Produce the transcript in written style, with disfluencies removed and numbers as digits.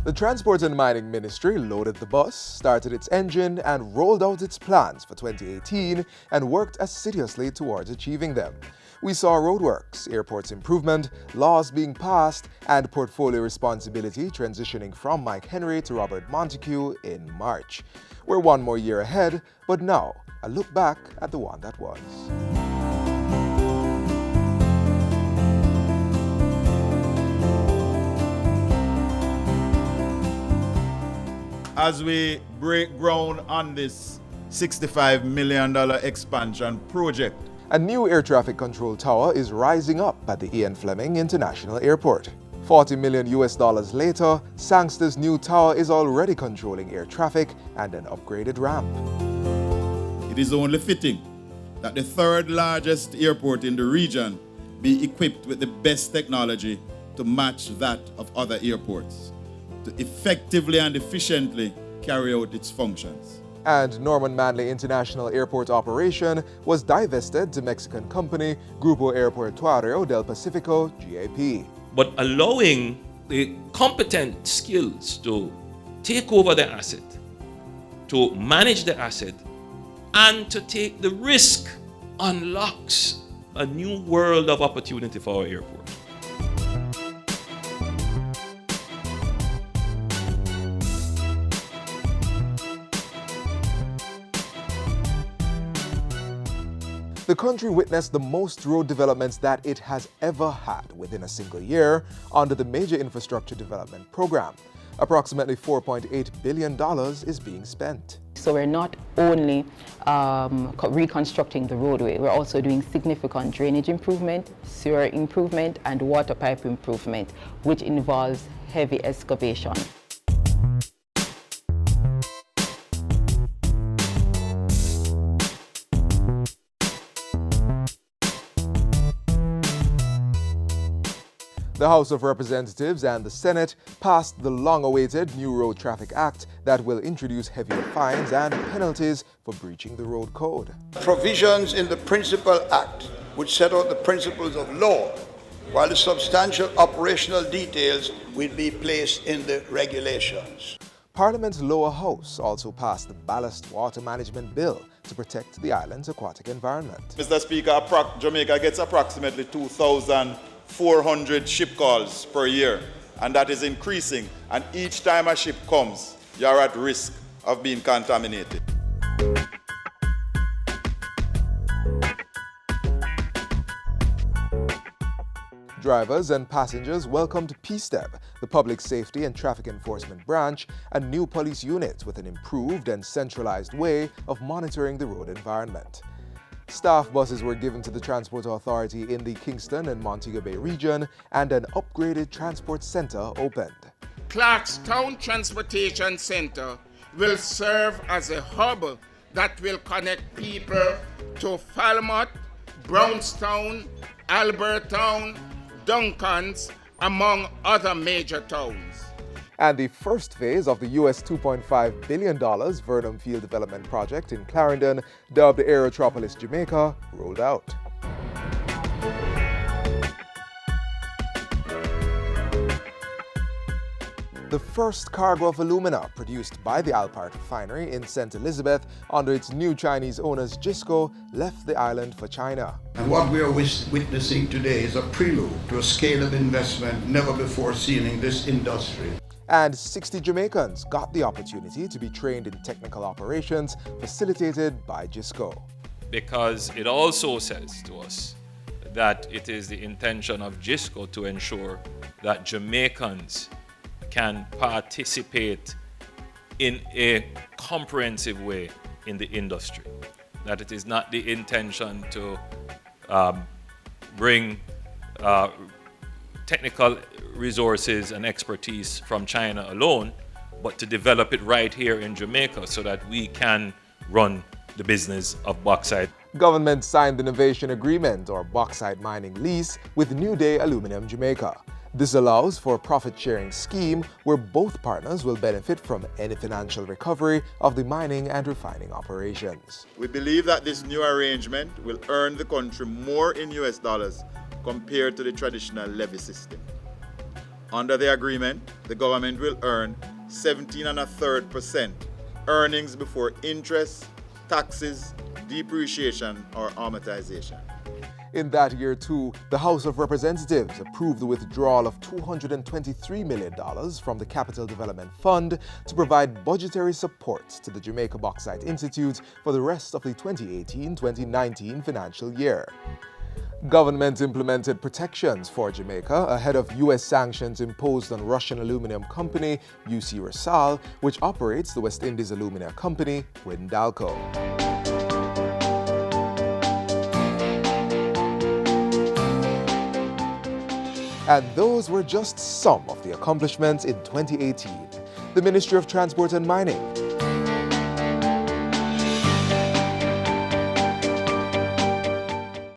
The Transport and Mining Ministry loaded the bus, started its engine, and rolled out its plans for 2018 and worked assiduously towards achieving them. We saw roadworks, airports improvement, laws being passed, and portfolio responsibility transitioning from Mike Henry to Robert Montego in March. We're one more year ahead, but now, a look back at the one that was. As we break ground on this $65 million expansion project. A new air traffic control tower is rising up at the Ian Fleming International Airport. $40 million later, Sangster's new tower is already controlling air traffic and an upgraded ramp. It is only fitting that the third largest airport in the region be equipped with the best technology to match that of other airports, to effectively and efficiently carry out its functions. And Norman Manley International Airport operation was divested to Mexican company Grupo Aeroportuario del Pacifico, GAP. But allowing the competent skills to take over the asset, to manage the asset, and to take the risk unlocks a new world of opportunity for our airport. The country witnessed the most road developments that it has ever had within a single year under the Major Infrastructure Development Program. Approximately $4.8 billion is being spent. So we're not only reconstructing the roadway, we're also doing significant drainage improvement, sewer improvement, and water pipe improvement, which involves heavy excavation. The House of Representatives and the Senate passed the long-awaited New Road Traffic Act that will introduce heavier fines and penalties for breaching the road code. Provisions in the Principal Act which set out the principles of law, while the substantial operational details will be placed in the regulations. Parliament's lower house also passed the Ballast Water Management Bill to protect the island's aquatic environment. Mr. Speaker, Jamaica gets approximately 2,400 ship calls per year, and that is increasing. And each time a ship comes, you're at risk of being contaminated. Drivers and passengers welcomed PSTEB, the Public Safety and Traffic Enforcement Branch, a new police unit with an improved and centralized way of monitoring the road environment. Staff buses were given to the Transport Authority in the Kingston and Montego Bay region, and an upgraded transport center opened. Clarkstown Transportation Center will serve as a hub that will connect people to Falmouth, Brownstown, Albertown, Duncans, among other major towns. And the first phase of the US $2.5 billion Vernon Field Development Project in Clarendon, dubbed Aerotropolis Jamaica, rolled out. The first cargo of alumina produced by the Alpart refinery in St. Elizabeth under its new Chinese owners GISCO left the island for China. And what we are witnessing today is a prelude to a scale of investment never before seen in this industry. And 60 Jamaicans got the opportunity to be trained in technical operations facilitated by GISCO. Because it also says to us that it is the intention of GISCO to ensure that Jamaicans can participate in a comprehensive way in the industry. That it is not the intention to bring technical resources and expertise from China alone, but to develop it right here in Jamaica so that we can run the business of bauxite. Government signed the Innovation Agreement, or bauxite mining lease, with New Day Aluminum Jamaica. This allows for a profit-sharing scheme where both partners will benefit from any financial recovery of the mining and refining operations. We believe that this new arrangement will earn the country more in US dollars compared to the traditional levy system. Under the agreement, the government will earn 17.33% earnings before interest, taxes, depreciation, or amortization. In that year, too, the House of Representatives approved the withdrawal of $223 million from the Capital Development Fund to provide budgetary support to the Jamaica Bauxite Institute for the rest of the 2018-2019 financial year. Government implemented protections for Jamaica ahead of U.S. sanctions imposed on Russian aluminum company UC Rusal, which operates the West Indies alumina company, Windalco. And those were just some of the accomplishments in 2018. The Ministry of Transport and Mining